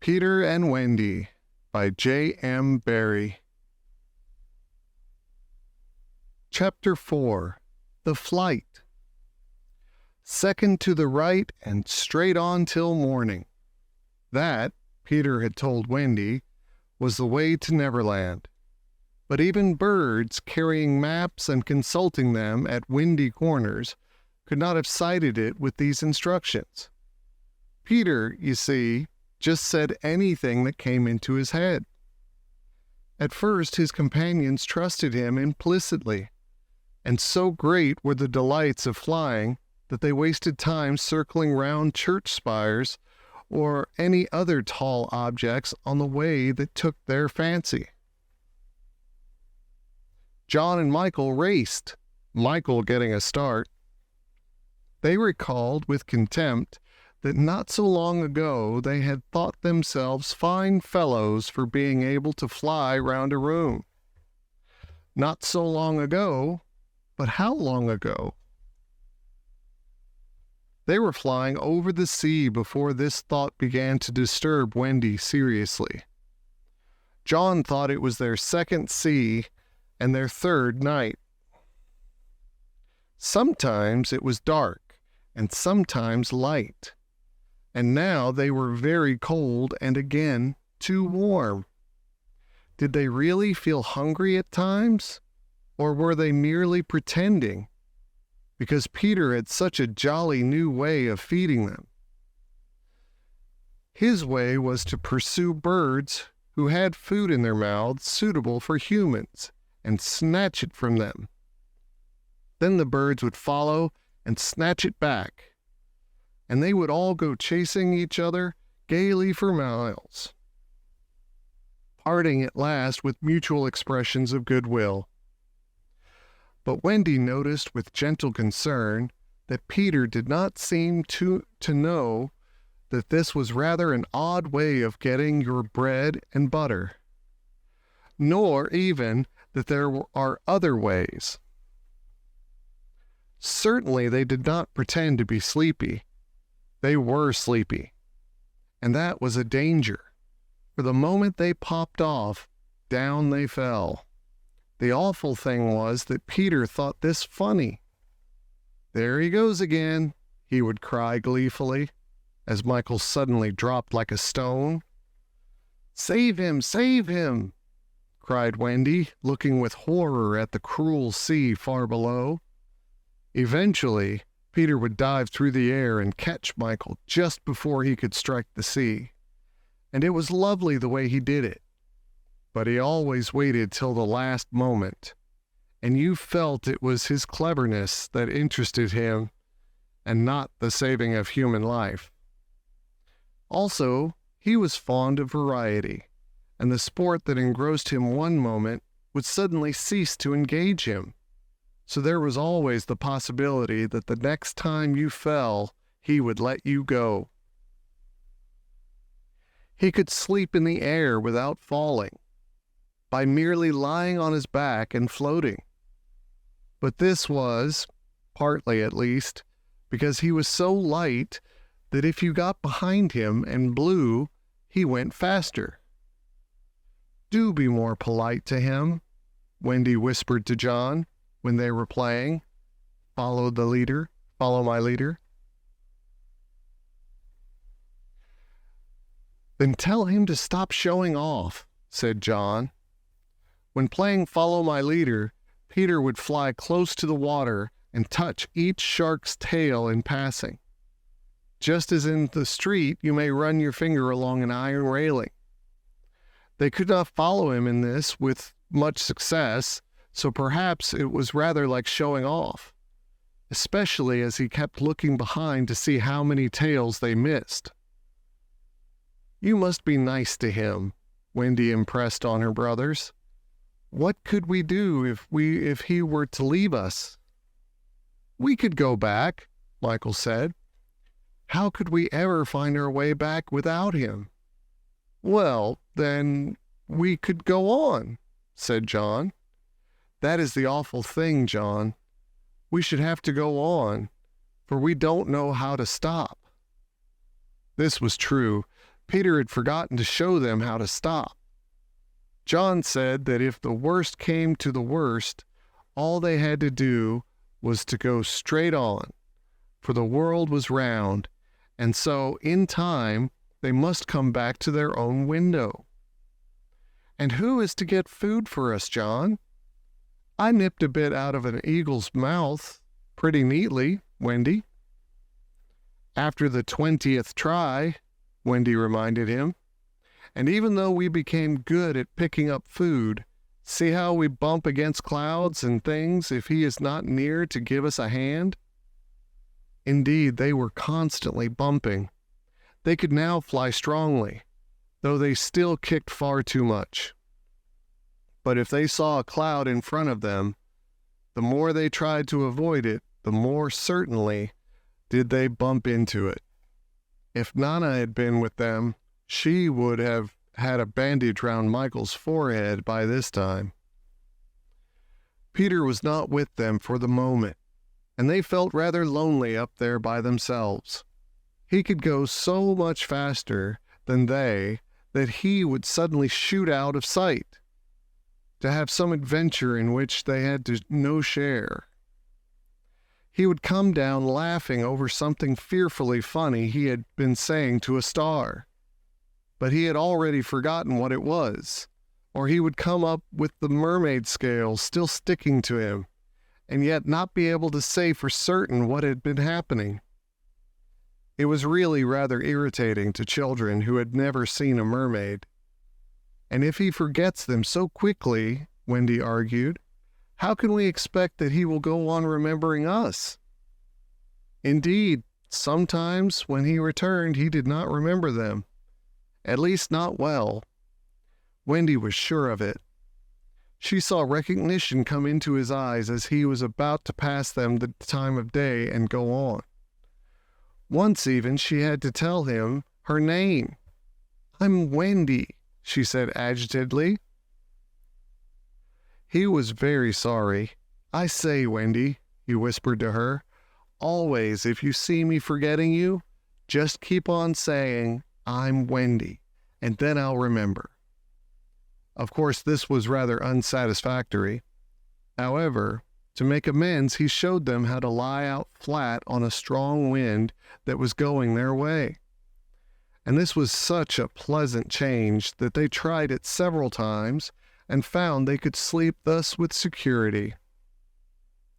Peter and Wendy by J.M. Barrie. Chapter 4. The Flight. Second to the right and straight on till morning. That, Peter had told Wendy, was the way to Neverland. But even birds carrying maps and consulting them at windy corners could not have sighted it with these instructions. Peter, you see, just said anything that came into his head. At first his companions trusted him implicitly, and so great were the delights of flying that they wasted time circling round church spires or any other tall objects on the way that took their fancy. John and Michael raced, Michael getting a start. They recalled with contempt that not so long ago they had thought themselves fine fellows for being able to fly round a room. Not so long ago, but how long ago? They were flying over the sea before this thought began to disturb Wendy seriously. John thought it was their second sea and their third night. Sometimes it was dark and sometimes light. And now they were very cold and again too warm. Did they really feel hungry at times? Or were they merely pretending? Because Peter had such a jolly new way of feeding them. His way was to pursue birds who had food in their mouths suitable for humans and snatch it from them. Then the birds would follow and snatch it back, and they would all go chasing each other gaily for miles, parting at last with mutual expressions of goodwill. But Wendy noticed with gentle concern that Peter did not seem to know that this was rather an odd way of getting your bread and butter, nor even that there are other ways. Certainly they did not pretend to be sleepy. They were sleepy, and that was a danger, for the moment they popped off, down they fell. The awful thing was that Peter thought this funny. "There he goes again," he would cry gleefully, as Michael suddenly dropped like a stone. "Save him! Save him!" cried Wendy, looking with horror at the cruel sea far below. Eventually, Peter would dive through the air and catch Michael just before he could strike the sea, and it was lovely the way he did it. But he always waited till the last moment, and you felt it was his cleverness that interested him and not the saving of human life. Also, he was fond of variety, and the sport that engrossed him one moment would suddenly cease to engage him. So there was always the possibility that the next time you fell, he would let you go. He could sleep in the air without falling, by merely lying on his back and floating. But this was, partly at least, because he was so light that if you got behind him and blew, he went faster. "Do be more polite to him," Wendy whispered to John when they were playing, follow my leader. "Then tell him to stop showing off," said John. When playing follow my leader, Peter would fly close to the water and touch each shark's tail in passing. Just as in the street you may run your finger along an iron railing. They could not follow him in this with much success, so perhaps it was rather like showing off, especially as he kept looking behind to see how many tails they missed. "You must be nice to him," Wendy impressed on her brothers. "What could we do if he were to leave us?" "We could go back," Michael said. "How could we ever find our way back without him?" "Well, then, we could go on," said John. "That is the awful thing, John. We should have to go on, for we don't know how to stop." This was true, Peter had forgotten to show them how to stop. John said that if the worst came to the worst, all they had to do was to go straight on, for the world was round, and so, in time, they must come back to their own window. And who is to get food for us, John? I nipped a bit out of an eagle's mouth, pretty neatly, Wendy. After the 20th try, Wendy reminded him. And even though we became good at picking up food, see how we bump against clouds and things if he is not near to give us a hand? Indeed, they were constantly bumping. They could now fly strongly, though they still kicked far too much. But if they saw a cloud in front of them, the more they tried to avoid it, the more certainly did they bump into it. If Nana had been with them, she would have had a bandage round Michael's forehead by this time. Peter was not with them for the moment, and they felt rather lonely up there by themselves. He could go so much faster than they that he would suddenly shoot out of sight, to have some adventure in which they had no share. He would come down laughing over something fearfully funny he had been saying to a star, but he had already forgotten what it was, or he would come up with the mermaid scale still sticking to him, and yet not be able to say for certain what had been happening. It was really rather irritating to children who had never seen a mermaid. And if he forgets them so quickly, Wendy argued, how can we expect that he will go on remembering us? Indeed, sometimes when he returned, he did not remember them, at least not well. Wendy was sure of it. She saw recognition come into his eyes as he was about to pass them the time of day and go on. Once even she had to tell him her name. "I'm Wendy," she said agitatedly. He was very sorry. "I say, Wendy," he whispered to her, "always if you see me forgetting you, just keep on saying, 'I'm Wendy,' and then I'll remember." Of course, this was rather unsatisfactory. However, to make amends, he showed them how to lie out flat on a strong wind that was going their way. And this was such a pleasant change that they tried it several times and found they could sleep thus with security.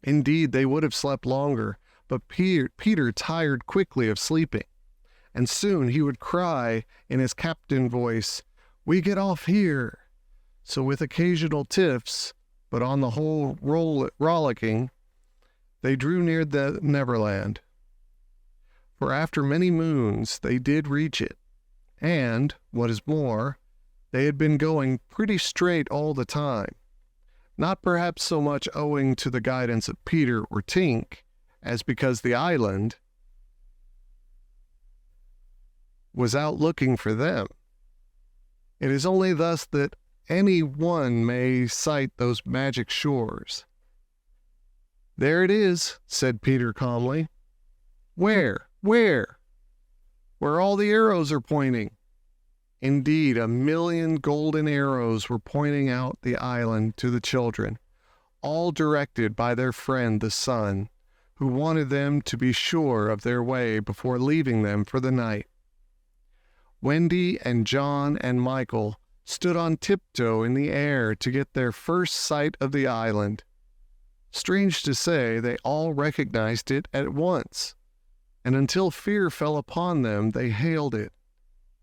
Indeed, they would have slept longer, but Peter tired quickly of sleeping, and soon he would cry in his captain voice, "We get off here." So with occasional tiffs, but on the whole rollicking, they drew near the Neverland. For after many moons they did reach it, and, what is more, they had been going pretty straight all the time, not perhaps so much owing to the guidance of Peter or Tink, as because the island was out looking for them. It is only thus that any one may sight those magic shores. "There it is," said Peter calmly. "Where? Where?" "Where all the arrows are pointing." Indeed, 1,000,000 golden arrows were pointing out the island to the children, all directed by their friend the sun, who wanted them to be sure of their way before leaving them for the night. Wendy and John and Michael stood on tiptoe in the air to get their first sight of the island. Strange to say, they all recognized it at once, and until fear fell upon them, they hailed it,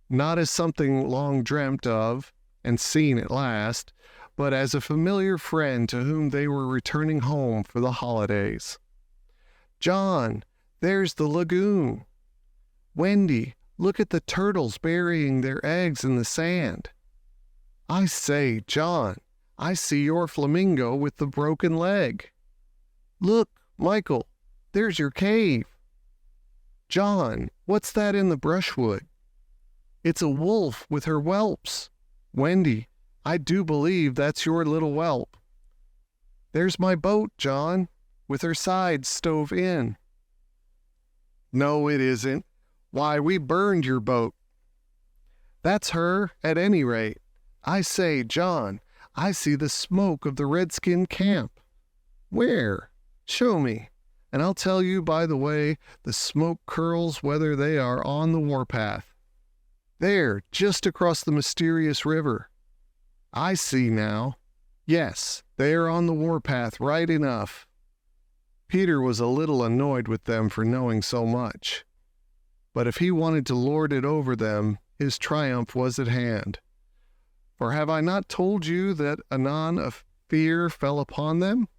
not as something long dreamt of and seen at last, but as a familiar friend to whom they were returning home for the holidays. "John, there's the lagoon." "Wendy, look at the turtles burying their eggs in the sand." "I say, John, I see your flamingo with the broken leg." "Look, Michael, there's your cave." "John, what's that in the brushwood?" "It's a wolf with her whelps." "Wendy, I do believe that's your little whelp." "There's my boat, John, with her sides stove in." "No, it isn't. Why, we burned your boat." That's her, at any rate. I say, John, I see the smoke of the redskin camp. Where? Show me, and I'll tell you by the way the smoke curls whether they are on the warpath. There, just across the mysterious river. I see now. Yes, they are on the warpath right enough. Peter was a little annoyed with them for knowing so much. But if he wanted to lord it over them, his triumph was at hand. For have I not told you that anon a fear fell upon them?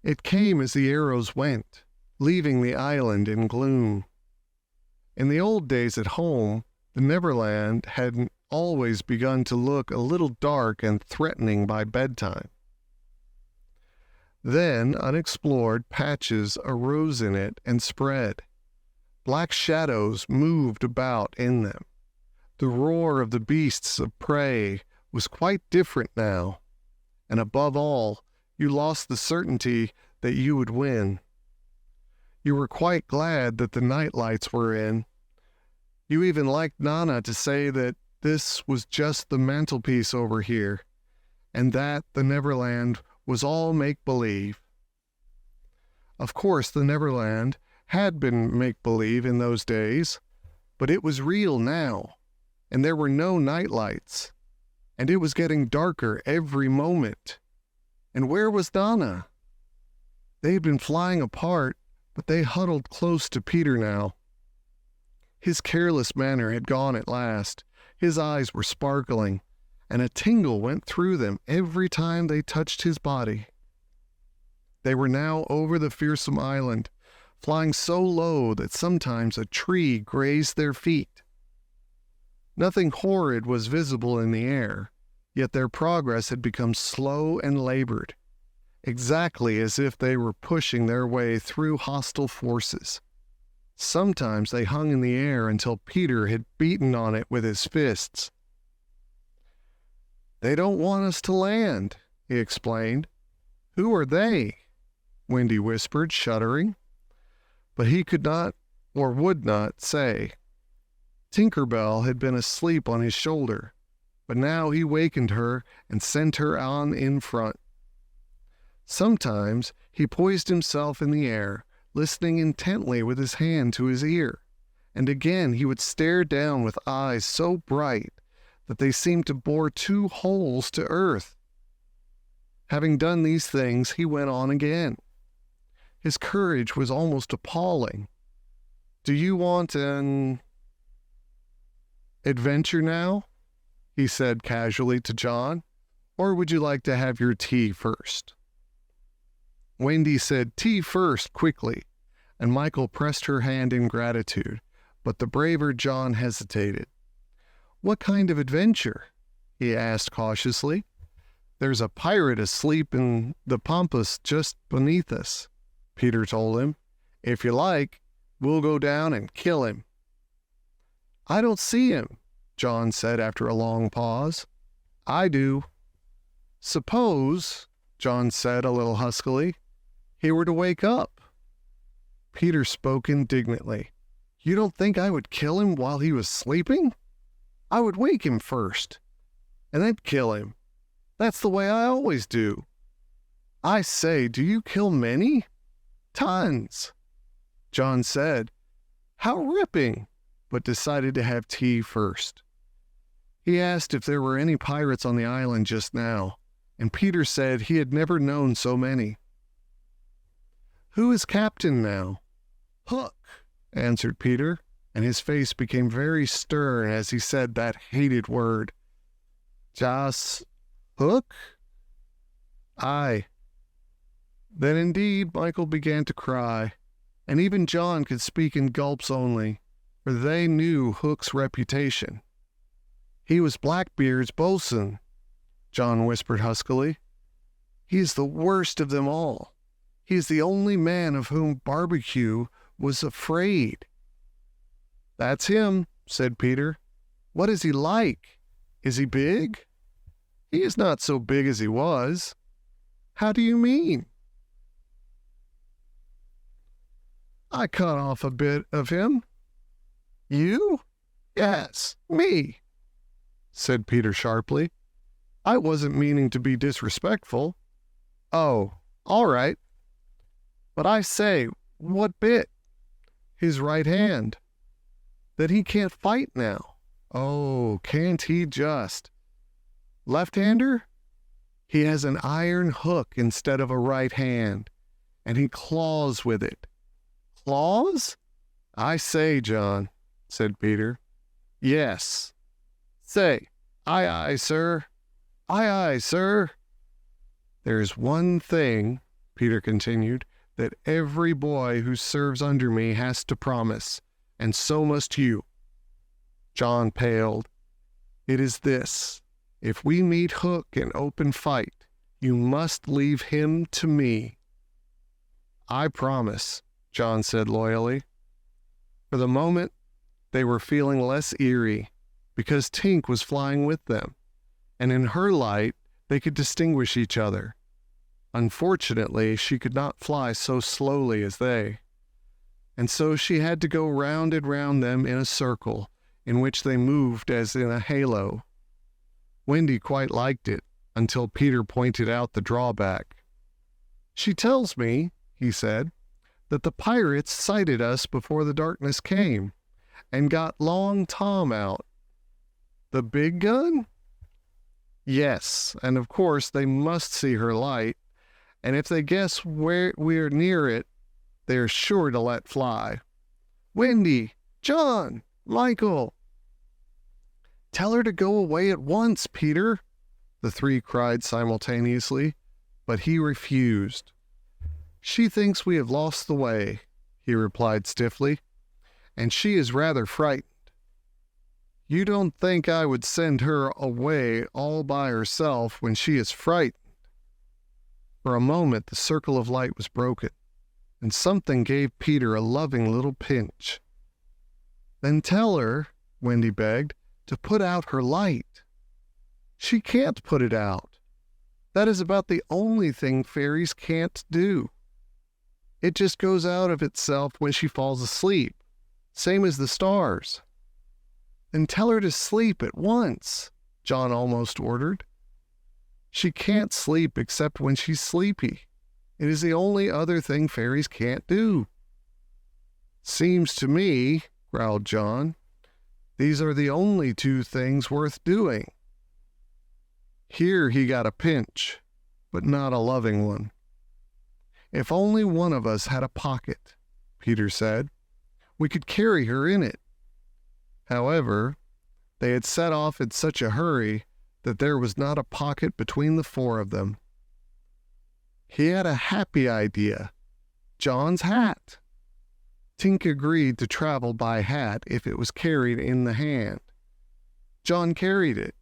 It came as the arrows went, leaving the island in gloom. In the old days at home, the Neverland had always begun to look a little dark and threatening by bedtime. Then unexplored patches arose in it and spread. Black shadows moved about in them. The roar of the beasts of prey was quite different now, and above all, you lost the certainty that you would win. You were quite glad that the night lights were in. You even liked Nana to say that this was just the mantelpiece over here, and that the Neverland was all make-believe. Of course, the Neverland had been make-believe in those days, but it was real now, and there were no nightlights, and it was getting darker every moment. And where was Donna? They had been flying apart, but they huddled close to Peter now. His careless manner had gone at last. His eyes were sparkling, and a tingle went through them every time they touched his body. They were now over the fearsome island, flying so low that sometimes a tree grazed their feet. Nothing horrid was visible in the air, yet their progress had become slow and labored, exactly as if they were pushing their way through hostile forces. Sometimes they hung in the air until Peter had beaten on it with his fists. "They don't want us to land," he explained. "Who are they?" Wendy whispered, shuddering. But he could not, or would not, say. Tinker Bell had been asleep on his shoulder, but now he wakened her and sent her on in front. Sometimes he poised himself in the air, listening intently with his hand to his ear, and again he would stare down with eyes so bright that they seemed to bore two holes to earth. Having done these things, he went on again. His courage was almost appalling. "Do you want an adventure now?" he said casually to John. "Or would you like to have your tea first?" Wendy said tea first quickly, and Michael pressed her hand in gratitude, but the braver John hesitated. "What kind of adventure?" he asked cautiously. "There's a pirate asleep in the pampas just beneath us," Peter told him. "If you like, we'll go down and kill him." "I don't see him," John said after a long pause. "I do." "Suppose," John said a little huskily, "he were to wake up." Peter spoke indignantly. "You don't think I would kill him while he was sleeping? I would wake him first, and then kill him. That's the way I always do. I say, do you kill many?" "Tons," John said. "How ripping," but decided to have tea first. He asked if there were any pirates on the island just now, and Peter said he had never known so many. "Who is captain now?" "Hook," answered Peter, and his face became very stern as he said that hated word. "Jas Hook?" "Aye." Then indeed Michael began to cry, and even John could speak in gulps only, for they knew Hook's reputation. "He was Blackbeard's bosun," John whispered huskily. "He is the worst of them all. He is the only man of whom Barbecue was afraid." "That's him," said Peter. "What is he like? Is he big?" "He is not so big as he was." "How do you mean?" "I cut off a bit of him." "You?" "Yes, me. said Peter sharply. I wasn't meaning to be disrespectful. Oh, all right. But I say, what bit? His right hand. That he can't fight now. Oh, can't he just? Left-hander? He has an iron hook instead of a right hand, and he claws with it. Claws? I say, John, said Peter. Yes. Say, aye, aye, sir. Aye, aye, sir. There's one thing, Peter continued, that every boy who serves under me has to promise, and so must you. John paled. It is this. If we meet Hook in open fight, you must leave him to me. I promise, John said loyally. For the moment, they were feeling less eerie, because Tink was flying with them, and in her light they could distinguish each other. Unfortunately, she could not fly so slowly as they, and so she had to go round and round them in a circle, in which they moved as in a halo. Wendy quite liked it, until Peter pointed out the drawback. She tells me, he said, that the pirates sighted us before the darkness came, and got Long Tom out. The big gun? Yes, and of course they must see her light, and if they guess where we're near it, they're sure to let fly. Wendy! John! Michael! Tell her to go away at once, Peter, the three cried simultaneously, but he refused. She thinks we have lost the way, he replied stiffly, and she is rather frightened. You don't think I would send her away all by herself when she is frightened? For a moment the circle of light was broken, and something gave Peter a loving little pinch. Then tell her, Wendy begged, to put out her light. She can't put it out. That is about the only thing fairies can't do. It just goes out of itself when she falls asleep, same as the stars. Then tell her to sleep at once, John almost ordered. She can't sleep except when she's sleepy. It is the only other thing fairies can't do. Seems to me, growled John, these are the only two things worth doing. Here he got a pinch, but not a loving one. If only one of us had a pocket, Peter said, we could carry her in it. However, they had set off in such a hurry that there was not a pocket between the four of them. He had a happy idea, John's hat. Tink agreed to travel by hat if it was carried in the hand. John carried it,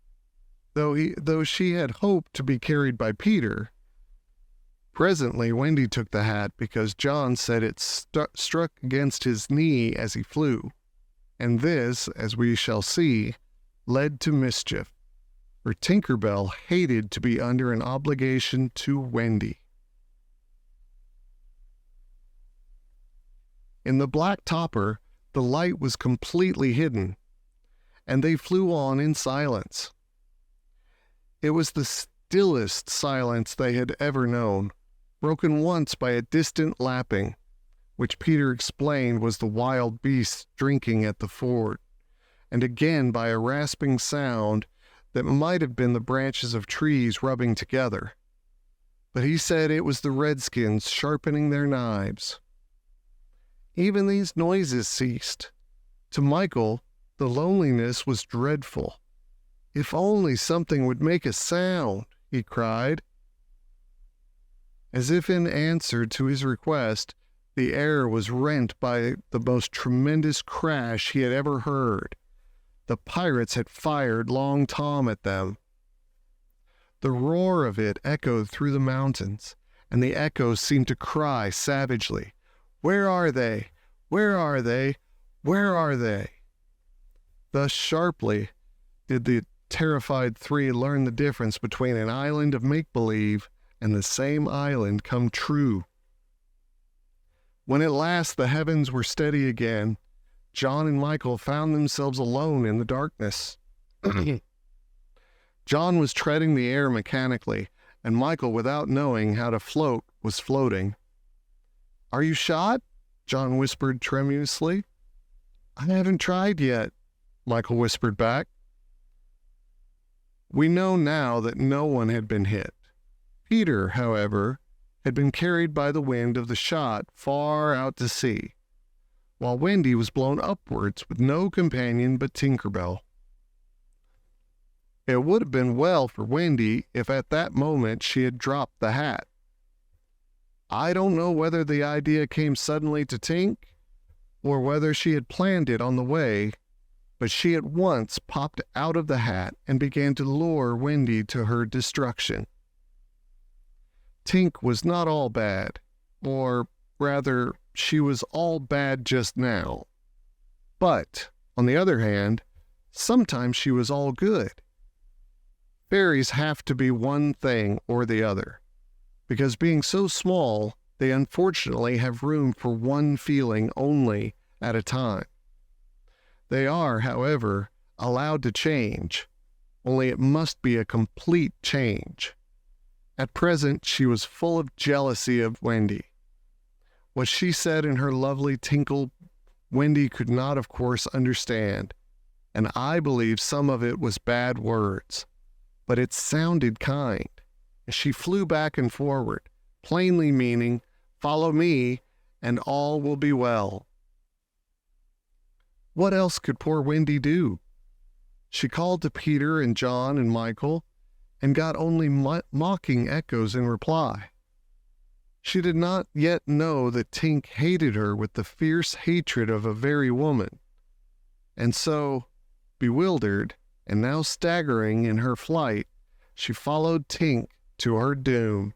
though she had hoped to be carried by Peter. Presently Wendy took the hat because John said it struck against his knee as he flew, and this, as we shall see, led to mischief, for Tinker Bell hated to be under an obligation to Wendy. In the black topper, the light was completely hidden, and they flew on in silence. It was the stillest silence they had ever known, broken once by a distant lapping, which Peter explained was the wild beasts drinking at the ford, and again by a rasping sound that might have been the branches of trees rubbing together. But he said it was the redskins sharpening their knives. Even these noises ceased. To Michael, the loneliness was dreadful. If only something would make a sound, he cried. As if in answer to his request, the air was rent by the most tremendous crash he had ever heard. The pirates had fired Long Tom at them. The roar of it echoed through the mountains, and the echoes seemed to cry savagely, "Where are they? Where are they? Where are they?" Thus sharply did the terrified three learn the difference between an island of make-believe and the same island come true. When at last the heavens were steady again, John and Michael found themselves alone in the darkness. John was treading the air mechanically, and Michael, without knowing how to float, was floating. "Are you shot?" John whispered tremulously. "I haven't tried yet," Michael whispered back. We know now that no one had been hit. Peter, however, had been carried by the wind of the shot far out to sea, while Wendy was blown upwards with no companion but Tinker Bell. It would have been well for Wendy if at that moment she had dropped the hat. I don't know whether the idea came suddenly to Tink, or whether she had planned it on the way, but she at once popped out of the hat and began to lure Wendy to her destruction. Tink was not all bad, or rather, she was all bad just now. But, on the other hand, sometimes she was all good. Fairies have to be one thing or the other, because being so small, they unfortunately have room for one feeling only at a time. They are, however, allowed to change, only it must be a complete change. At present, she was full of jealousy of Wendy. What she said in her lovely tinkle, Wendy could not, of course, understand, and I believe some of it was bad words, but it sounded kind, and she flew back and forward, plainly meaning, "Follow me, and all will be well." What else could poor Wendy do? She called to Peter and John and Michael, and got only mocking echoes in reply. She did not yet know that Tink hated her with the fierce hatred of a very woman, and so, bewildered, and now staggering in her flight, she followed Tink to her doom.